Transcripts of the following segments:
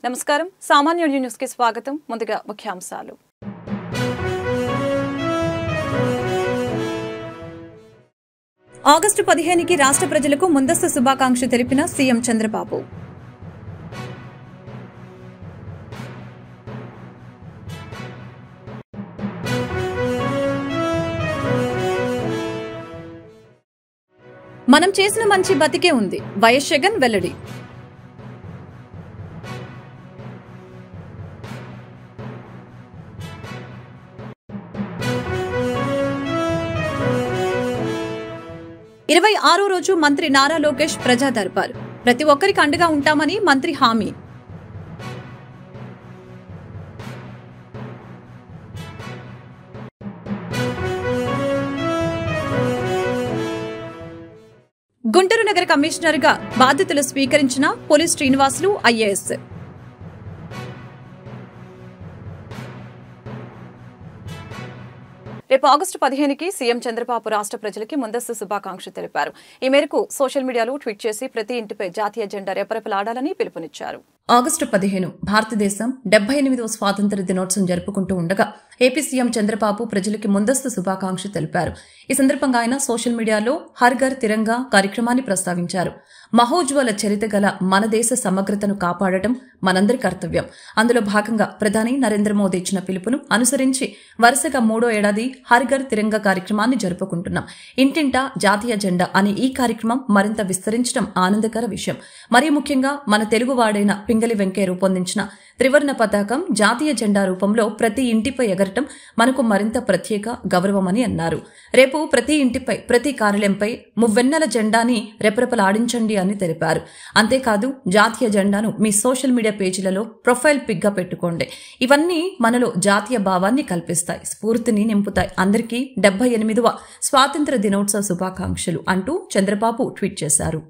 నమస్కారం సామాన్య న్యూస్ కి స్వాగతం. ముందుగా ముఖ్యాంశాలు. ఆగస్టు 15కి రాష్ట్ర ప్రజలకు ముందస్తు శుభాకాంక్షలు తెలిపిన సీఎం చంద్రబాబు. మనం చేసిన మంచి బతికే ఉంది. వైఎస్ జగన్ వెల్లడి. ఇరవై ఆరో రోజు మంత్రి నారా లోకేష్ ప్రజా దర్బార్. ప్రతి ఒక్కరికి అండగా ఉంటామని మంత్రి హామీ. గుంటూరు నగర కమిషనర్గా బాధ్యతలు స్వీకరించిన పోలీస్ శ్రీనివాసులు ఐఏఎస్. రేపు ఆగస్టు 15కి సీఎం చంద్రబాబు రాష్ట్ర ప్రజలకి ముందస్తు శుభాకాంక్షలు తెలిపారు. ఈ మేరకు సోషల్ మీడియాలో ట్వీట్ చేసి ప్రతి ఇంటిపై జాతీయ జెండా రెపరెపలాడాలని పిలుపునిచ్చారు. ఆగస్టు 15 భారతదేశం 78వ స్వాతంత్ర్య దినోత్సవం జరుపుకుంటూ ఉండగా ఏపీ సీఎం చంద్రబాబు ప్రజలకి ముందస్తు శుభాకాంక్షలు తెలిపారు. ఈ సందర్భంగా ఆయన సోషల్ మీడియాలో హర్ ఘర్ తిరంగా కార్యక్రమాన్ని ప్రస్తావించారు. మహోజ్వల చరిత్ర గల మన దేశ సమగ్రతను కాపాడటం మనందరి కర్తవ్యం. అందులో భాగంగా ప్రధాని నరేంద్ర మోదీ ఇచ్చిన పిలుపును అనుసరించి వరుసగా 3వ ఏడాది హర్ ఘర్ తిరంగా కార్యక్రమాన్ని జరుపుకుంటున్నాం. ఇంటింటా జాతీయ జెండా అనే ఈ కార్యక్రమం మరింత విస్తరించడం ఆనందకర విషయం. మరీ ముఖ్యంగా మన తెలుగువాడైన పింగళి వెంకయ్య రూపొందించిన త్రివర్ణ పతాకం జాతీయ జెండా రూపంలో ప్రతి ఇంటిపై ఎగరటం మనకు మరింత ప్రత్యేక గౌరవమని అన్నారు. రేపు ప్రతి ఇంటిపై ప్రతి కార్యాలయంపై మువ్వెన్నెల జెండాని రెపరెపలాడించండి అని తెలిపారు. అంతేకాదు జాతీయ జెండాను మీ సోషల్ మీడియా పేజీలలో ప్రొఫైల్ పిక్ గా పెట్టుకోండి. ఇవన్నీ మనలో జాతీయ భావాన్ని కల్పిస్తాయి, స్ఫూర్తిని నింపుతాయి. అందరికీ 78వ స్వాతంత్ర్య దినోత్సవ శుభాకాంక్షలు అంటూ చంద్రబాబు ట్వీట్ చేశారు.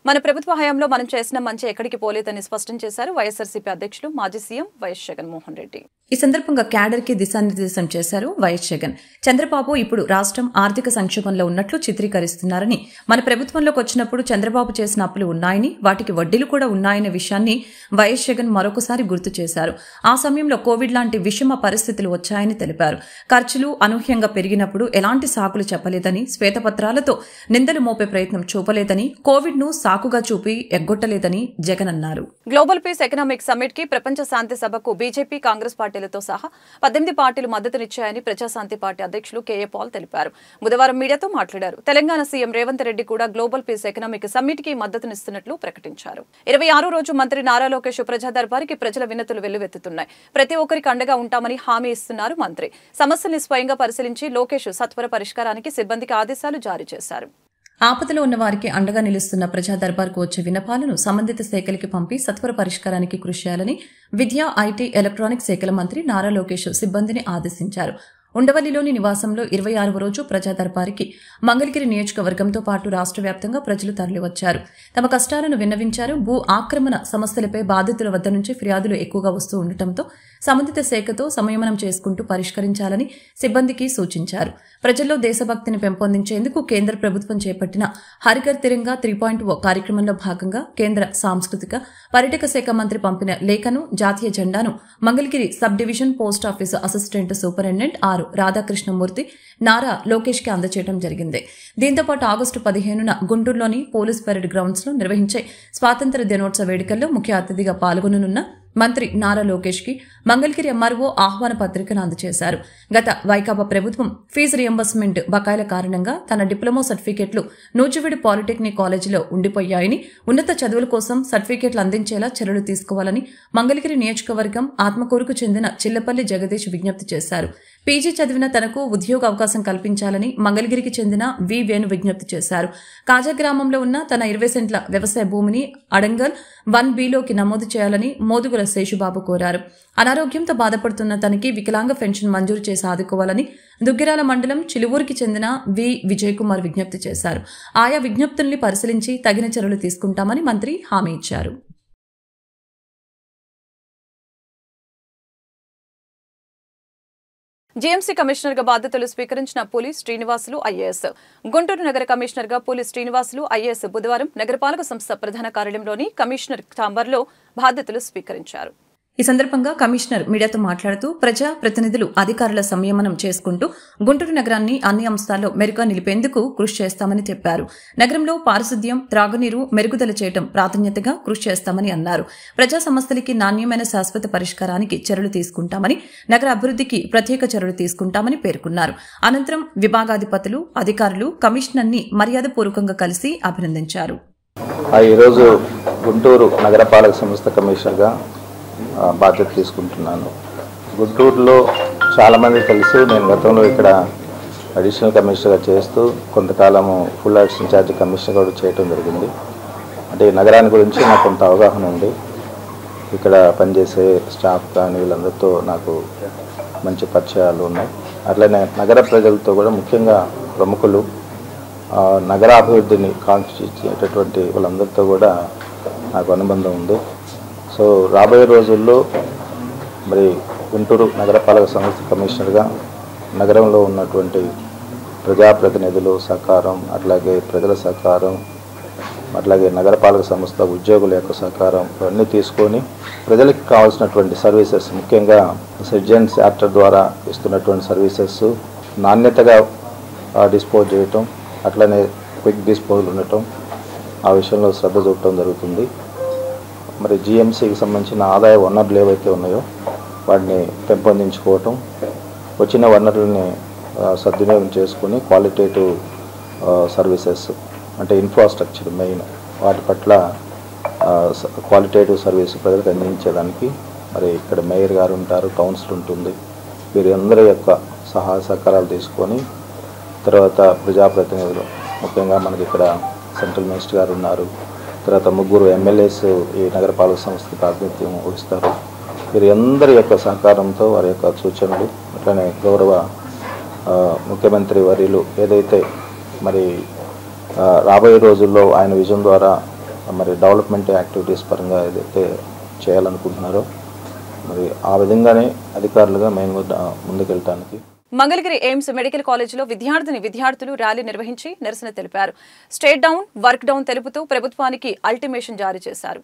మన ప్రభుత్వ హయాంలో మనం చేసిన మంచి ఎక్కడికి పోలేదని స్పష్టం చేశారు వైఎస్ఆర్సీపీ అధ్యక్షులు మాజీ సీఎం వైఎస్ జగన్మోహన్ రెడ్డి. ఈ సందర్భంగా క్యాడర్ కి దిశానిర్దేశం చేశారు వైఎస్ జగన్. చంద్రబాబు ఇప్పుడు రాష్ట్రం ఆర్థిక సంక్షోభంలో ఉన్నట్లు చిత్రీకరిస్తున్నారని, మన ప్రభుత్వంలోకి వచ్చినప్పుడు చంద్రబాబు చేసిన అప్పులు ఉన్నాయని, వాటికి వడ్డీలు కూడా ఉన్నాయనే విషయాన్ని వైఎస్ జగన్ మరొకసారి గుర్తు చేశారు. ఆ సమయంలో కోవిడ్ లాంటి విషమ పరిస్థితులు వచ్చాయని తెలిపారు. ఖర్చులు అనూహ్యంగా పెరిగినప్పుడు ఎలాంటి సాకులు చెప్పలేదని, శ్వేతపత్రాలతో నిందలు మోపే ప్రయత్నం చూపలేదని, కోవిడ్ ను సాకుగా చూపి ఎగ్గొట్టలేదని జగన్ అన్నారు. గ్లోబల్ పీస్ ఎకనామిక్ సమ్మిట్ కి ప్రపంచ శాంతి సభకు బీజేపీ, కాంగ్రెస్ పార్టీలతో సహా 18 పార్టీలు మద్దతునిచ్చాయని ప్రజాశాంతి పార్టీ అధ్యక్షులు కేఏ పాల్ తెలిపారు. బుధవారం మీడియాతో మాట్లాడారు. తెలంగాణ సీఎం రేవంత్ రెడ్డి కూడా గ్లోబల్ పీస్ ఎకనామిక్ సమ్మిట్ కి మద్దతునిస్తున్నట్లు ప్రకటించారు. 26వ రోజు మంత్రి నారా లోకేష్ ప్రజా దర్బారికి ప్రజల వినతులు వెల్లువెత్తుతున్నాయి. ప్రతి ఒక్కరికి అండగా ఉంటామని హామీ ఇస్తున్నారు మంత్రి. సమస్యల్ని స్వయంగా పరిశీలించి లోకేష్ సత్వర పరిష్కారానికి సిబ్బందికి ఆదేశాలు జారీ చేశారు. ఆపదలో ఉన్న వారికి అండగా నిలుస్తున్న ప్రజా దర్బార్కు వచ్చే విన్నపాలను సంబంధిత శాఖలకి పంపి సత్వర పరిష్కారానికి కృషి చేయాలని విద్యా, ఐటీ, ఎలక్ట్రానిక్స్ శాఖల మంత్రి నారా లోకేష్ సిబ్బందిని ఆదేశించారు. ఉండవల్లిలోని నివాసంలో 26వ రోజు ప్రజా దర్బారికి మంగళగిరి నియోజకవర్గంతో పాటు రాష్ట్ర వ్యాప్తంగా ప్రజలు తరలివచ్చారు. తమ కష్టాలను విన్నవించారు. భూ ఆక్రమణ సమస్యలపై బాధితుల వద్ద నుంచి ఫిర్యాదులు ఎక్కువగా వస్తూ ఉండటంతో సంబంధిత శాఖతో సంయమనం చేసుకుంటూ పరిష్కరించాలని సిబ్బందికి సూచించారు. ప్రజల్లో దేశభక్తిని పెంపొందించేందుకు కేంద్ర ప్రభుత్వం చేపట్టిన హర్ ఘర్ తిరంగా 3.0 కార్యక్రమంలో భాగంగా కేంద్ర సాంస్కృతిక పర్యాటక శాఖ మంత్రి పంపిన లేఖను, జాతీయ జెండాను Mangalagiri sub division post office assistant superintendent Radhakrishnamurthy Nara Lokesh కి అందజేయడం జరిగింది. దీంతో పాటు ఆగస్టు 15న గుంటూరులోని పోలీస్ పరేడ్ గ్రౌండ్స్ లో నిర్వహించే స్వాతంత్ర్య దినోత్సవ వేడుకల్లో ముఖ్య అతిథిగా పాల్గొననున్న మంత్రి నారా లోకేష్ కి మంగళగిరి ఎంఆర్ఓ ఆహ్వాన పత్రికను అందజేశారు. గత వైకాపా ప్రభుత్వం ఫీజు రియంబర్స్మెంట్ బకాయిల కారణంగా తన డిప్లొమా సర్టిఫికెట్లు నూజివీడు పాలిటెక్నిక్ కాలేజీలో ఉండిపోయాయని, ఉన్నత చదువుల కోసం సర్టిఫికెట్లు అందించేలా చర్యలు తీసుకోవాలని మంగళగిరి నియోజకవర్గం ఆత్మకూరుకు చెందిన చిల్లపల్లి జగదీష్ విజ్ఞప్తి చేశారు. పీజీ చదివిన తనకు ఉద్యోగ అవకాశం కల్పించాలని మంగళగిరికి చెందిన వి వేణు విజ్ఞప్తి చేశారు. కాజా గ్రామంలో ఉన్న తన 20 సెంట్ల వ్యవసాయ భూమిని అడంగల్ 1బిలోకి నమోదు చేయాలని మోదుగుల శేషుబాబు కోరారు. అనారోగ్యంతో బాధపడుతున్న తనకి వికలాంగ పెన్షన్ మంజూరు చేసి ఆదుకోవాలని దుగ్గిరాల మండలం చిలువూరుకి చెందిన వి విజయ్ కుమార్ విజ్ఞప్తి చేశారు. ఆయా విజ్ఞప్తుల్ని పరిశీలించి తగిన చర్యలు తీసుకుంటామని మంత్రి హామీ ఇచ్చారు. జీఎంసీ కమిషనర్ గా బాధ్యతలు స్వీకరించిన పూలి శ్రీనివాసులు ఐఏఎస్. గుంటూరు నగర కమిషనర్ గా పూలి శ్రీనివాసులు ఐఏఎస్ బుధవారం నగరపాలక సంస్థ ప్రధాన కార్యాలయంలోని కమిషనర్ ఛాంబర్లో బాధ్యతలు స్వీకరించారు. ఈ సందర్భంగా కమిషనర్ మీడియాతో మాట్లాడుతూ ప్రజా ప్రతినిధులు అధికారుల సంయమనం చేసుకుంటూ గుంటూరు నగరాన్ని అన్ని అంశాల్లో మెరుగ్గా నిలిపేందుకు కృషి చేస్తామని చెప్పారు. నగరంలో పారిశుద్ధ్యం, త్రాగునీరు మెరుగుదల చేయడం ప్రాధాన్యతగా కృషి చేస్తామని అన్నారు. ప్రజా సమస్యలకి నాణ్యమైన శాశ్వత పరిష్కారానికి చర్యలు తీసుకుంటామని, నగర అభివృద్ధికి ప్రత్యేక చర్యలు తీసుకుంటామని పేర్కొన్నారు. అనంతరం విభాగాధిపతులు, అధికారులు కమిషనర్ని మర్యాదపూర్వకంగా కలిసి అభినందించారు. ఈరోజు గుంటూరు నగరపాలక సంస్థ కమిషనర్గా బాధ్యత తీసుకుంటున్నాను. గుంటూరులో చాలామంది తెలుసు, నేను గతంలో ఇక్కడ అడిషనల్ కమిషనర్గా చేస్తూ కొంతకాలము ఫుల్ యాక్షన్ ఇన్ఛార్జ్ కమిషనర్ కూడా చేయడం జరిగింది. అంటే నగరాన్ని గురించి నాకు కొంత అవగాహన ఉంది. ఇక్కడ పనిచేసే స్టాఫ్ కానీ వీళ్ళందరితో నాకు మంచి పరిచయాలు ఉన్నాయి. అట్లనే నగర ప్రజలతో కూడా, ముఖ్యంగా ప్రముఖులు, నగరాభివృద్ధిని కాంక్షించేటటువంటి వాళ్ళందరితో కూడా నాకు అనుబంధం ఉంది. సో రాబోయే రోజుల్లో మరి గుంటూరు నగరపాలక సంస్థ కమిషనర్గా నగరంలో ఉన్నటువంటి ప్రజాప్రతినిధులు సహకారం, అట్లాగే ప్రజల సహకారం, అట్లాగే నగరపాలక సంస్థ ఉద్యోగుల యొక్క సహకారం ఇవన్నీ తీసుకొని ప్రజలకు కావాల్సినటువంటి సర్వీసెస్, ముఖ్యంగా సిటిజన్స్ యాక్టర్ ద్వారా ఇస్తున్నటువంటి సర్వీసెస్ నాణ్యతగా డిస్పోజ్ చేయటం, అట్లనే క్విక్ డిస్పోజల్ ఉండటం, ఆ విషయంలో శ్రద్ధ చూపడం జరుగుతుంది. మరి జీఎంసీకి సంబంధించిన ఆదాయ వనరులు ఏవైతే ఉన్నాయో వాటిని పెంపొందించుకోవటం, వచ్చిన వనరులని సద్వినియోగం చేసుకుని క్వాలిటేటివ్ సర్వీసెస్ అంటే ఇన్ఫ్రాస్ట్రక్చర్ మెయిన్ వాటి పట్ల క్వాలిటేటివ్ సర్వీస్ ప్రజలకు అందించేదానికి మరి ఇక్కడ మేయర్ గారు ఉంటారు, కౌన్సిల్ ఉంటుంది, వీరందరి యొక్క సహాయ సహకారాలు తీసుకొని తర్వాత ప్రజాప్రతినిధులు, ముఖ్యంగా మనకి ఇక్కడ సెంట్రల్ మినిస్టర్ గారు ఉన్నారు, తర్వాత 3 ఎమ్మెల్యేస్ ఈ నగరపాలక సంస్థకి ప్రాతినిధ్యం వహిస్తారు. వీరందరి యొక్క సహకారంతో వారి యొక్క సూచనలు, అట్లనే గౌరవ ముఖ్యమంత్రి వర్యులు ఏదైతే మరి రాబోయే రోజుల్లో ఆయన విజన్ ద్వారా మరి డెవలప్మెంట్ యాక్టివిటీస్ పరంగా ఏదైతే చేయాలనుకుంటున్నారో మరి ఆ విధంగానే అధికారులుగా మేము ముందుకెళ్ళటానికి. మంగళగిరి ఎయిమ్స్ మెడికల్ కాలేజీలో విద్యార్థులు ర్యాలీ నిర్వహించి నిరసన తెలిపారు. స్టేట్ డౌన్, వర్క్ డౌన్ తెలుపుతూ ప్రభుత్వానికి అల్టిమేషన్ జారీ చేశారు.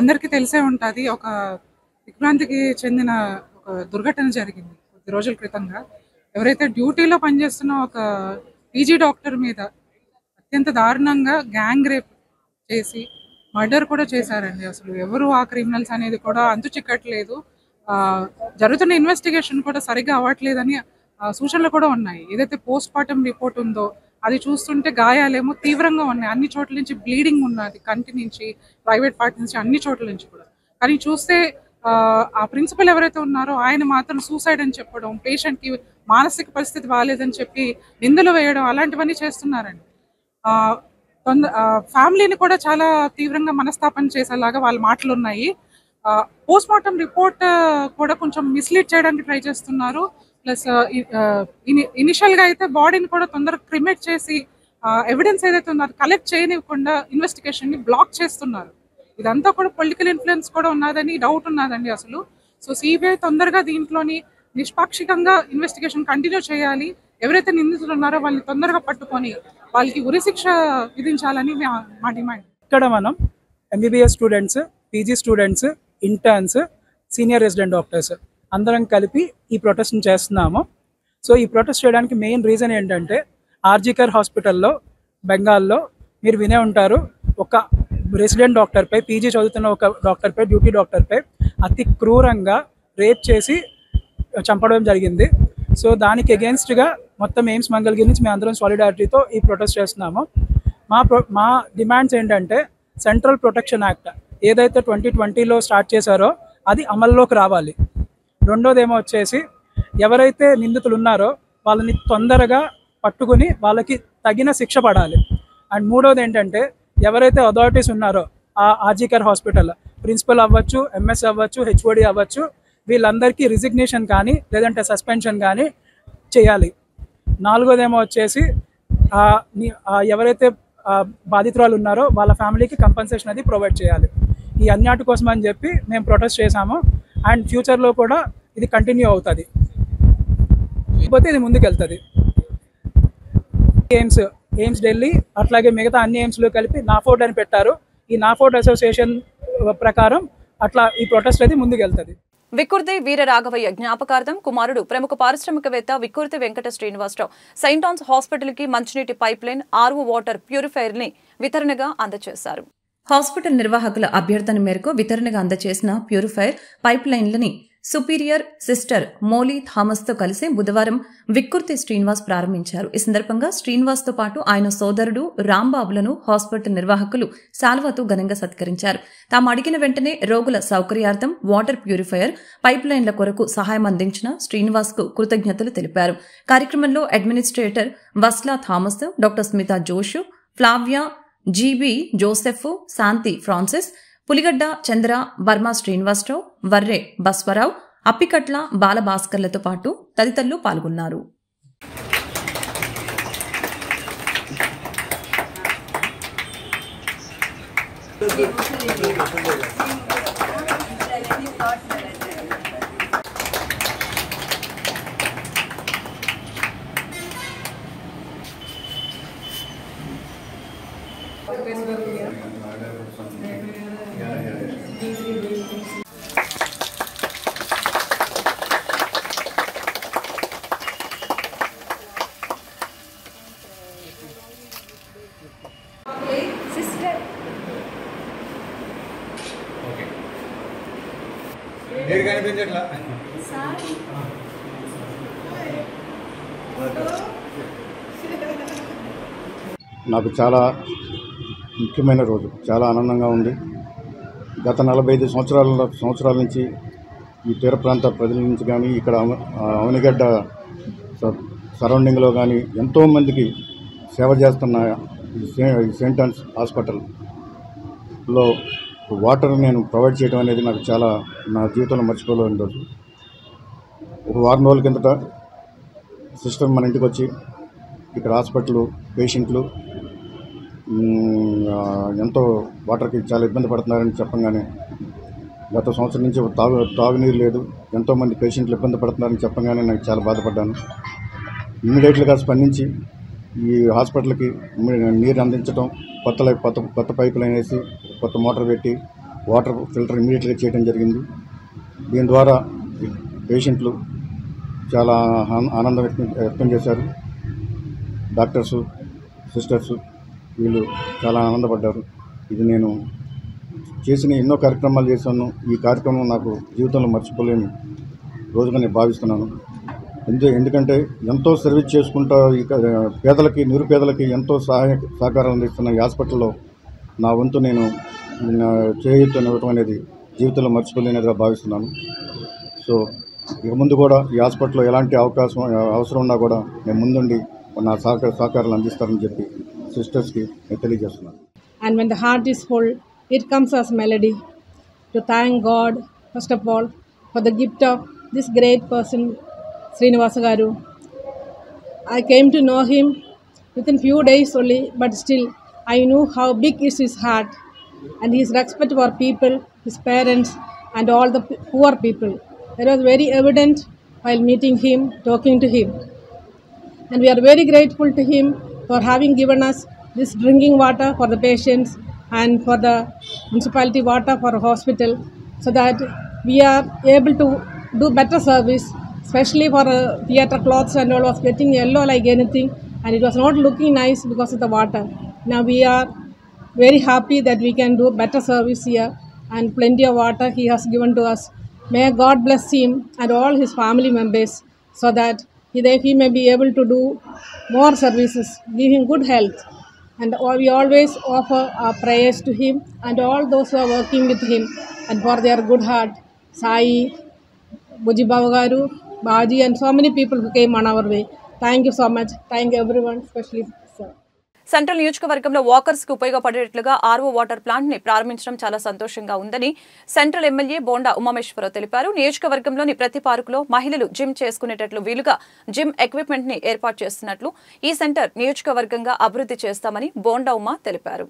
అందరికీ తెలిసే ఉంటుంది, ఒక దిగ్భ్రాంతికి చెందిన ఒక దుర్ఘటన జరిగింది కొద్ది రోజుల క్రితంగా. ఎవరైతే డ్యూటీలో పనిచేస్తున్న ఒక పీజీ డాక్టర్ మీద అత్యంత దారుణంగా గ్యాంగ్ రేప్ చేసి మర్డర్ కూడా చేశారండి. అసలు ఎవరు ఆ క్రిమినల్స్ అనేది కూడా అంతు చిక్కట్లేదు. జరుగుతున్న ఇన్వెస్టిగేషన్ కూడా సరిగ్గా అవ్వట్లేదని సూచనలు కూడా ఉన్నాయి. ఏదైతే పోస్ట్ మార్టం రిపోర్ట్ ఉందో అది చూస్తుంటే గాయాలేమో తీవ్రంగా ఉన్నాయి. అన్ని చోట్ల నుంచి బ్లీడింగ్ ఉన్నది, కంటి నుంచి, ప్రైవేట్ పార్ట్ నుంచి, అన్ని చోట్ల నుంచి కూడా. కానీ చూస్తే ఆ ప్రిన్సిపల్ ఎవరైతే ఉన్నారో ఆయన మాత్రం సూసైడ్ అని చెప్పడం, పేషెంట్కి మానసిక పరిస్థితి బాగాలేదని చెప్పి నిందలు వేయడం, అలాంటివన్నీ చేస్తున్నారండి. ఫ్యామిలీని కూడా చాలా తీవ్రంగా మనస్తాపన చేసేలాగా వాళ్ళ మాటలు ఉన్నాయి. పోస్ట్ మార్టం రిపోర్ట్ కూడా కొంచెం మిస్లీడ్ చేయడానికి ట్రై చేస్తున్నారు. ప్లస్ ఇనిషియల్గా అయితే బాడీని కూడా తొందరగా క్రిమేట్ చేసి ఎవిడెన్స్ ఏదైతే ఉందో అది కలెక్ట్ చేయనివ్వకుండా ఇన్వెస్టిగేషన్ని బ్లాక్ చేస్తున్నారు. ఇదంతా కూడా పొలిటికల్ ఇన్ఫ్లుయెన్స్ కూడా ఉన్నదని డౌట్ ఉన్నదండి అసలు. సో సిబిఐ తొందరగా దీంట్లోని నిష్పాక్షికంగా ఇన్వెస్టిగేషన్ కంటిన్యూ చేయాలి. ఎవరైతే నిందితులు ఉన్నారో వాళ్ళని తొందరగా పట్టుకొని వాళ్ళకి ఉరిశిక్ష విధించాలని మా డిమాండ్. ఇక్కడ మనం MBBS students, PG students, interns, senior resident doctors అందరం కలిపి ఈ ప్రొటెస్ట్ని చేస్తున్నాము. సో ఈ ప్రొటెస్ట్ చేయడానికి మెయిన్ రీజన్ ఏంటంటే ఆర్జీకర్ హాస్పిటల్లో బెంగాల్లో మీరు వినే ఉంటారు, ఒక రెసిడెంట్ డాక్టర్పై, పీజీ చదువుతున్న ఒక డాక్టర్పై, డ్యూటీ డాక్టర్పై అతి క్రూరంగా రేప్ చేసి చంపడం జరిగింది. సో దానికి అగేన్స్ట్గా మొత్తం ఎయిమ్స్ మంగళగిరి నుంచి మేము అందరం సాలిడారిటీతో ఈ ప్రొటెస్ట్ చేస్తున్నాము. మా డిమాండ్స్ ఏంటంటే సెంట్రల్ ప్రొటెక్షన్ యాక్ట్ ఏదైతే 2020లో స్టార్ట్ చేశారో అది అమల్లోకి రావాలి. రెండోదేమో వచ్చేసి ఎవరైతే నిందితులు ఉన్నారో వాళ్ళని తొందరగా పట్టుకుని వాళ్ళకి తగిన శిక్ష పడాలి. అండ్ మూడోది ఏంటంటే ఎవరైతే అథారిటీస్ ఉన్నారో ఆ ఆర్జీకర్ హాస్పిటల్ ప్రిన్సిపల్ అవ్వచ్చు, ఎంఎస్ అవ్వచ్చు, హెచ్ఓడి అవ్వచ్చు, వీళ్ళందరికీ రిజిగ్నేషన్ కానీ లేదంటే సస్పెన్షన్ కానీ చేయాలి. నాలుగోదేమో వచ్చేసి ఎవరైతే బాధితురాలు ఉన్నారో వాళ్ళ ఫ్యామిలీకి కంపెన్సేషన్ అది ప్రొవైడ్ చేయాలి. ఈ అన్నిటి కోసం అని చెప్పి మేము ప్రొటెస్ట్ చేశాము. అండ్ ఫ్యూచర్లో కూడా ఇది కంటిన్యూ అవుతుంది, లేకపోతే ఇది ముందుకెళ్తుంది. ఎయిమ్స్ ఢిల్లీ అట్లాగే మిగతా అన్ని ఎయిమ్స్లో కలిపి నాఫోర్డ్ అని పెట్టారు. ఈ నాఫోర్డ్ అసోసియేషన్ ప్రకారం అట్లా ఈ ప్రొటెస్ట్ అది ముందుకెళ్తుంది. వికుర్తి వీర రాఘవయ్య జ్ఞాపకార్థం కుమారుడు ప్రముఖ పారిశ్రామికవేత్త Vikurthi Venkata Srinivasarao Saint Ann's hospital కి మంచినీటి pipeline, RO water purifier ని వితరణగా అందజేశారు. హాస్పిటల్ నిర్వాహకుల అభ్యర్థన మేరకు వితరణగా అందజేసిన ప్యూరిఫైర్ పైప్ లైన్లని సుపీరియర్ సిస్టర్ మోలీ థామస్ తో కలిసి బుధవారం విక్కుర్తి శ్రీనివాస్ ప్రారంభించారు. ఈ సందర్భంగా శ్రీనివాస్ తో పాటు ఆయన సోదరుడు రాంబాబులను హాస్పిటల్ నిర్వాహకులు శాల్వాతో ఘనంగా సత్కరించారు. తాము అడిగిన వెంటనే రోగుల సౌకర్యార్థం వాటర్ ప్యూరిఫైయర్ పైప్ లైన్ల కొరకు సహాయం అందించిన శ్రీనివాస్ కు కృతజ్ఞతలు తెలిపారు. కార్యక్రమంలో అడ్మినిస్ట్రేటర్ వస్లా థామస్, డాక్టర్ స్మితా జోషు, Flavia, Jibi Joseph, Shanti Francis, Puligadda Chandra, Barma Srinivasarao, Varre Basvarao, Appikatla బాలభాస్కర్లతో పాటు తదితరులు పాల్గొన్నారు. నాకు చాలా ముఖ్యమైన రోజు, చాలా ఆనందంగా ఉంది. గత 45 సంవత్సరాల నుంచి ఈ తీర ప్రాంత ప్రజల నుంచి కానీ ఇక్కడ అవనిగడ్డ సరౌండింగ్లో కానీ ఎంతోమందికి సేవ చేస్తున్న సెయింట్ ఆన్స్ హాస్పిటల్లో వాటర్ నేను ప్రొవైడ్ చేయడం అనేది నాకు చాలా నా జీవితంలో మర్చిపోలేని రోజు. ఒక వారం రోజుల కిందట సిస్టర్ మన ఇంటికి వచ్చి ఇక్కడ హాస్పిటల్ పేషెంట్లు ఎంతో వాటర్కి చాలా ఇబ్బంది పడుతున్నారని చెప్పంగానే, గత సంవత్సరం నుంచి తాగునీరు లేదు, ఎంతోమంది పేషెంట్లు ఇబ్బంది పడుతున్నారని చెప్పంగానే నాకు చాలా బాధపడ్డాను. ఇమ్మీడియట్గా స్పందించి ఈ హాస్పిటల్కి నీరు అందించడం, కొత్త పైప్ లైన్ వేసి కొత్త మోటార్ పెట్టి వాటర్ ఫిల్టర్ ఇమ్మీడియట్గా చేయడం జరిగింది. దీని ద్వారా పేషెంట్లు చాలా ఆనందం వ్యక్తం చేశారు. డాక్టర్సు, సిస్టర్సు వీళ్ళు చాలా ఆనందపడ్డారు. ఇది నేను చేసిన ఎన్నో కార్యక్రమాలు చేశాను. ఈ కార్యక్రమం నాకు జీవితంలో మర్చిపోలేని రోజుగా నేను భావిస్తున్నాను. ఎందుకంటే ఎంతో సర్వీస్ చేసుకుంటా పేదలకి, నిరుపేదలకి ఎంతో సహకారం అందిస్తున్న ఈ హాస్పిటల్లో నా వంతు నేను చేయూతనివ్వటం అనేది జీవితంలో మర్చిపోలేనిదిగా భావిస్తున్నాను. సో ఇక ముందు కూడా ఈ హాస్పిటల్లో ఎలాంటి అవసరం ఉన్నా కూడా నేను ముందుండి నా సహకారాలు అందిస్తారని చెప్పి సిస్టర్స్కి నేను తెలియజేస్తున్నాను. And when the heart is full, it comes as melody to thank God first of all for the gift of this great person, Srinivasa Garu. I came to know him within few days only, but still I knew how big is his heart and his respect for people, his parents, and all the poor people. That was very evident while meeting him, talking to him. And we are very grateful to him for having given us this drinking water for the patients and for the municipality water for a hospital, so that we are able to do better service, especially for theatre clothes and all was getting yellow like anything, and it was not looking nice because of the water. Now we are very happy that we can do better service here, and plenty of water he has given to us. May God bless him and all his family members, so that he may be able to do more services, give him good health. And we always offer our prayers to him and all those who are working with him, and for their good heart, Sai, Bujibabu Garu, Baji, and so many people who came on our way. Thank you so much. Thank everyone, especially sir. Central నియోజకవర్గంలో walkers కు ఉపయోగపడేట్లుగా RO water plant ని ప్రారంభించడం చాలా సంతోషంగా ఉందని central MLA bonda Umameswara Rao తెలిపారు. నియోజకవర్గంలోని ప్రతి పార్కులో మహిళలు జిమ్ చేసుకునేటట్లు వీలుగా జిమ్ ఎక్విప్మెంట్ ని ఏర్పాటు చేస్తున్నట్లు ఈ సెంటర్ నియోజకవర్గంగా అభివృద్ధి చేస్తామని బోండా ఉమా తెలిపారు.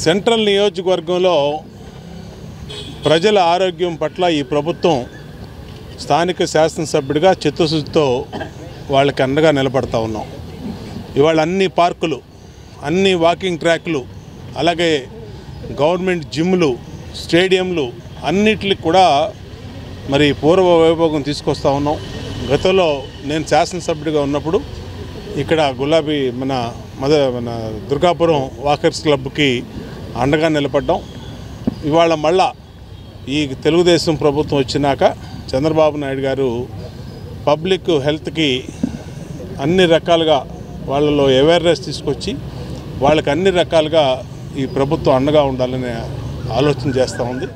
సెంట్రల్ నియోజకవర్గంలో ప్రజల ఆరోగ్యం పట్ల ఈ ప్రభుత్వం స్థానిక శాసనసభ్యుడిగా చిత్తశుద్ధితో వాళ్ళకి అండగా నిలబడతా ఉన్నాం. ఇవాళ అన్ని పార్కులు, అన్ని వాకింగ్ ట్రాక్లు, అలాగే గవర్నమెంట్ జిమ్లు, స్టేడియంలు అన్నిటికి కూడా మరి పూర్వ వైభోగం తీసుకొస్తా ఉన్నాం. గతంలో నేను శాసనసభ్యుడిగా ఉన్నప్పుడు ఇక్కడ గులాబీ మన దుర్గాపురం వాకర్స్ క్లబ్కి అండగా నిలబడ్డాం. ఇవాళ మళ్ళా ఈ తెలుగుదేశం ప్రభుత్వం వచ్చినాక చంద్రబాబు నాయుడు గారు పబ్లిక్ హెల్త్కి అన్ని రకాలుగా వాళ్ళలో అవేర్నెస్ తీసుకొచ్చి వాళ్ళకి అన్ని రకాలుగా ఈ ప్రభుత్వం అండగా ఉండాలని ఆలోచన చేస్తూ ఉంది.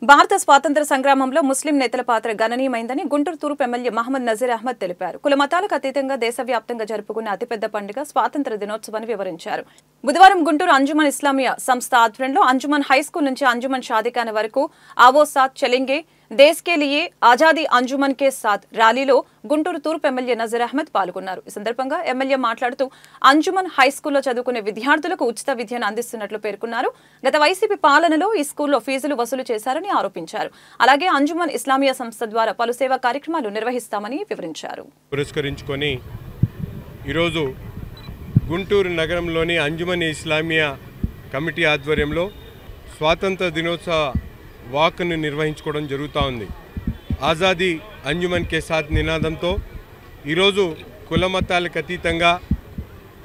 భారత స్వాతంత్ర సంగ్రామంలో ముస్లిం నేతల పాత్ర గణనీయమైందని గుంటూరు తూర్పు ఎమ్మెల్యే మహమ్మద్ నజీర్ అహ్మద్ తెలిపారు. కుల మతాలకు అతీతంగా దేశవ్యాప్తంగా జరుపుకున్న అతిపెద్ద పండుగ స్వాతంత్ర దినోత్సవాన్ని వివరించారు. బుధవారం గుంటూరు అంజుమన్ ఇస్లామియా సంస్థ ఆధ్వర్యంలో అంజుమన్ హైస్కూల్ నుంచి అంజుమన్ షాదిఖానా వరకు ఆవో సాత్ చలేంగే దేశ్ కే లియే ఆజాదీ అంజుమన్ కే సాత్ ర్యాలీలో గుంటూరు తూర్పు ఎమ్మెల్యే నజీర్ అహ్మద్ పాల్గొన్నారు. ఈ సందర్భంగా ఎమ్మెల్యే మాట్లాడుతూ అంజుమన్ హైస్కూల్లో చదువుకునే విద్యార్థులకు ఉచిత విద్యను అందిస్తున్నట్లు పేర్కొన్నారు. గత వైసీపీ పాలనలో ఈ స్కూల్లో ఫీజులు వసూలు చేశారని ఆరోపించారు. అలాగే అంజుమన్ ఇస్లామియా సంస్థ ద్వారా పలు సేవా కార్యక్రమాలు నిర్వహిస్తామని వివరించారు. పురస్కరించుకొని ఈరోజు గుంటూరు నగరంలోని అంజుమన్ ఇస్లామియా కమిటీ ఆధ్వర్యంలో స్వాతంత్ర దినోత్సవ వాక్ను నిర్వహించుకోవడం జరుగుతూ ఉంది. ఆజాదీ అంజుమన్ కే సాత్ నినాదంతో ఈరోజు కుల మతాలకు అతీతంగా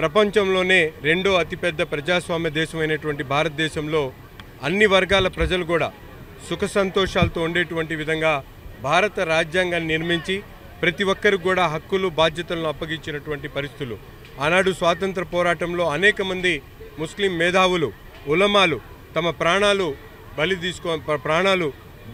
ప్రపంచంలోనే రెండో అతిపెద్ద ప్రజాస్వామ్య దేశమైనటువంటి భారతదేశంలో అన్ని వర్గాల ప్రజలు కూడా సుఖ సంతోషాలతో ఉండేటువంటి విధంగా భారత రాజ్యాంగాన్ని నిర్మించి ప్రతి ఒక్కరికి కూడా హక్కులు బాధ్యతలను అప్పగించినటువంటి పరిస్థితులు. ఆనాడు స్వాతంత్ర పోరాటంలో అనేక మంది ముస్లిం మేధావులు, ఉలమాలు తమ ప్రాణాలు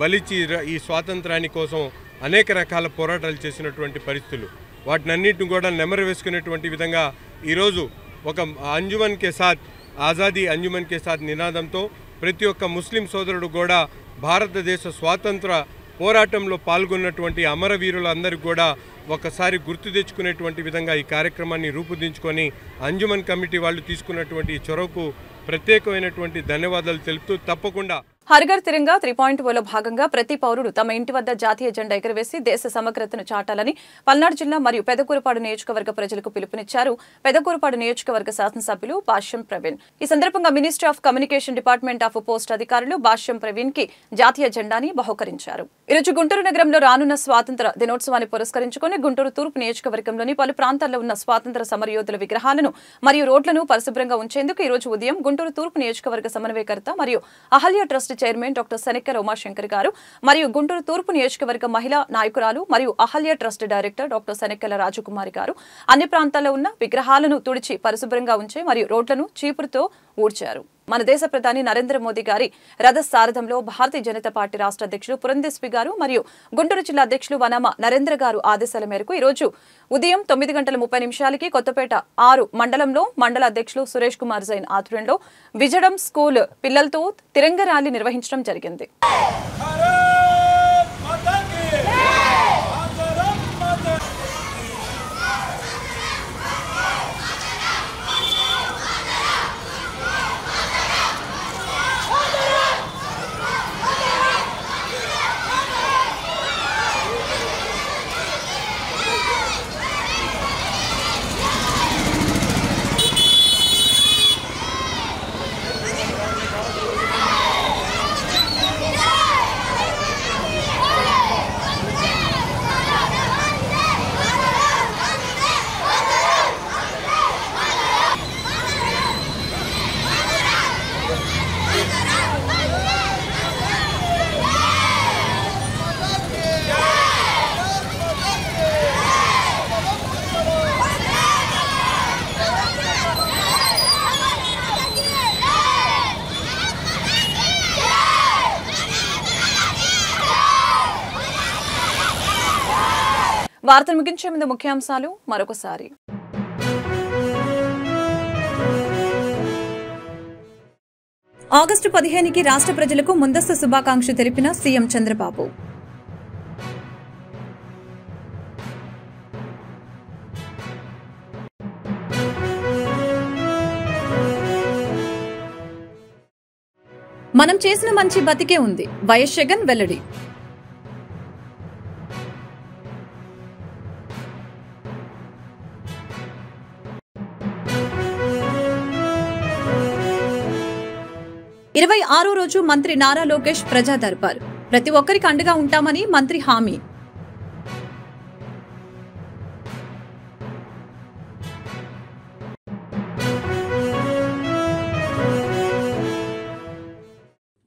బలిచి ఈ స్వాతంత్రాని కోసం అనేక రకాల పోరాటాలు చేసినటువంటి పరిస్థితులు. వాటినన్నింటిని కూడా నెమరు వేసుకునేటువంటి విధంగా ఈరోజు ఒక అంజుమన్ కే సాత్, ఆజాదీ అంజుమన్ కే సాత్ నినాదంతో ప్రతి ఒక్క ముస్లిం సోదరుడు కూడా భారతదేశ స్వాతంత్ర పోరాటంలో పాల్గొన్నటువంటి అమరవీరులందరికీ కూడా ఒకసారి గుర్తు తెచ్చుకునేటువంటి విధంగా ఈ కార్యక్రమాన్ని రూపొందించుకొని అంజుమన్ కమిటీ వాళ్ళు తీసుకున్నటువంటి చొరవకు ప్రత్యేకమైనటువంటి ధన్యవాదాలు తెలుపుతూ తప్పకుండా హర్ఘర్ తిరంగా 3.0లో భాగంగా ప్రతి పౌరుడు తమ ఇంటి వద్ద జాతీయ జెండా ఎగురవేసి దేశ సమగ్రతను చాటాలని పల్నాడు జిల్లా మరియు పెదకూరుపాడు నియోజకవర్గ ప్రజలకు పిలుపునిచ్చారు. పెదకూరుపాడు నియోజకవర్గ శాసనసభ్యులు భాష్యం ప్రవీణ్. ఈ సందర్భంగా ministry of communication department of post అధికారులు భాష్యం ప్రవీణ్ కి జాతీయ జెండాని బహుకరించారు. ఈరోజు గుంటూరు నగరంలో రానున్న స్వాతంత్ర దినోత్సవాన్ని పురస్కరించుకుని గుంటూరు తూర్పు నియోజకవర్గంలోని పలు ప్రాంతాల్లో ఉన్న స్వాతంత్ర సమరయోధుల విగ్రహాలను మరియు రోడ్లను పరిశుభ్రంగా ఉంచేందుకు ఈ రోజు ఉదయం గుంటూరు తూర్పు నియోజకవర్గ సమన్వయకర్త మరియు Ahalya trust chairman doctor Senekkara Umashankar గారు మరియు గుంటూరు తూర్పు నియోజకవర్గ మహిళా నాయకురాలు మరియు Ahalya trust director doctor Senekkala Rajakumari గారు అన్ని ప్రాంతాల్లో ఉన్న విగ్రహాలను తుడిచి పరిశుభ్రంగా ఉంచి మరియు రోడ్లను చీపురుతో ఊడ్చారు. మన దేశ ప్రధాని నరేంద్ర మోదీ గారి రథ సారథంలో భారతీయ జనతా పార్టీ రాష్ట్ర అధ్యక్షులు పురంధేశ్వరి గారు మరియు గుంటూరు జిల్లా అధ్యక్షులు వనమ నరేంద్ర గారు ఆదేశాల మేరకు ఈ రోజు ఉదయం 9:30 కొత్తపేట 6 మండలంలో మండల అధ్యక్షులు సురేష్ కుమార్ జైన్ ఆధ్వర్యంలో విజడం స్కూల్ పిల్లలతో తిరంగ ర్యాలీ నిర్వహించడం జరిగింది. వార్తలు ముగించే ముందు ముఖ్యాంశాలు మరొకసారి. ఆగస్టు 15కి రాష్ట్ర ప్రజలకు ముందస్తు శుభాకాంక్షలు తెలిపిన సీఎం చంద్రబాబు. మనం చేసిన మంచి బతికే ఉంది. వైఎస్ జగన్ వెల్లడి. ఇరవై 26వ రోజు మంత్రి నారా లోకేష్ ప్రజా దర్బార్. ప్రతి ఒక్కరికి అండగా ఉంటామని మంత్రి హామీ.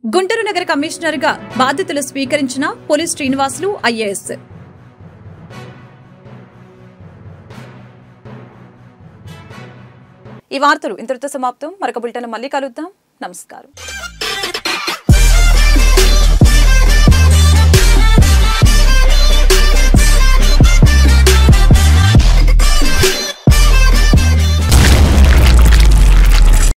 గుంటూరు నగర కమిషనర్ గా బాధ్యతలు స్వీకరించిన పోలీస్ శ్రీనివాసులు ఐఏఎస్. ఈ వార్తలు ఇంతటితో సమాప్తం. మరొక బులెటిన్ మళ్ళీ కలుద్దాం. నమస్కారం.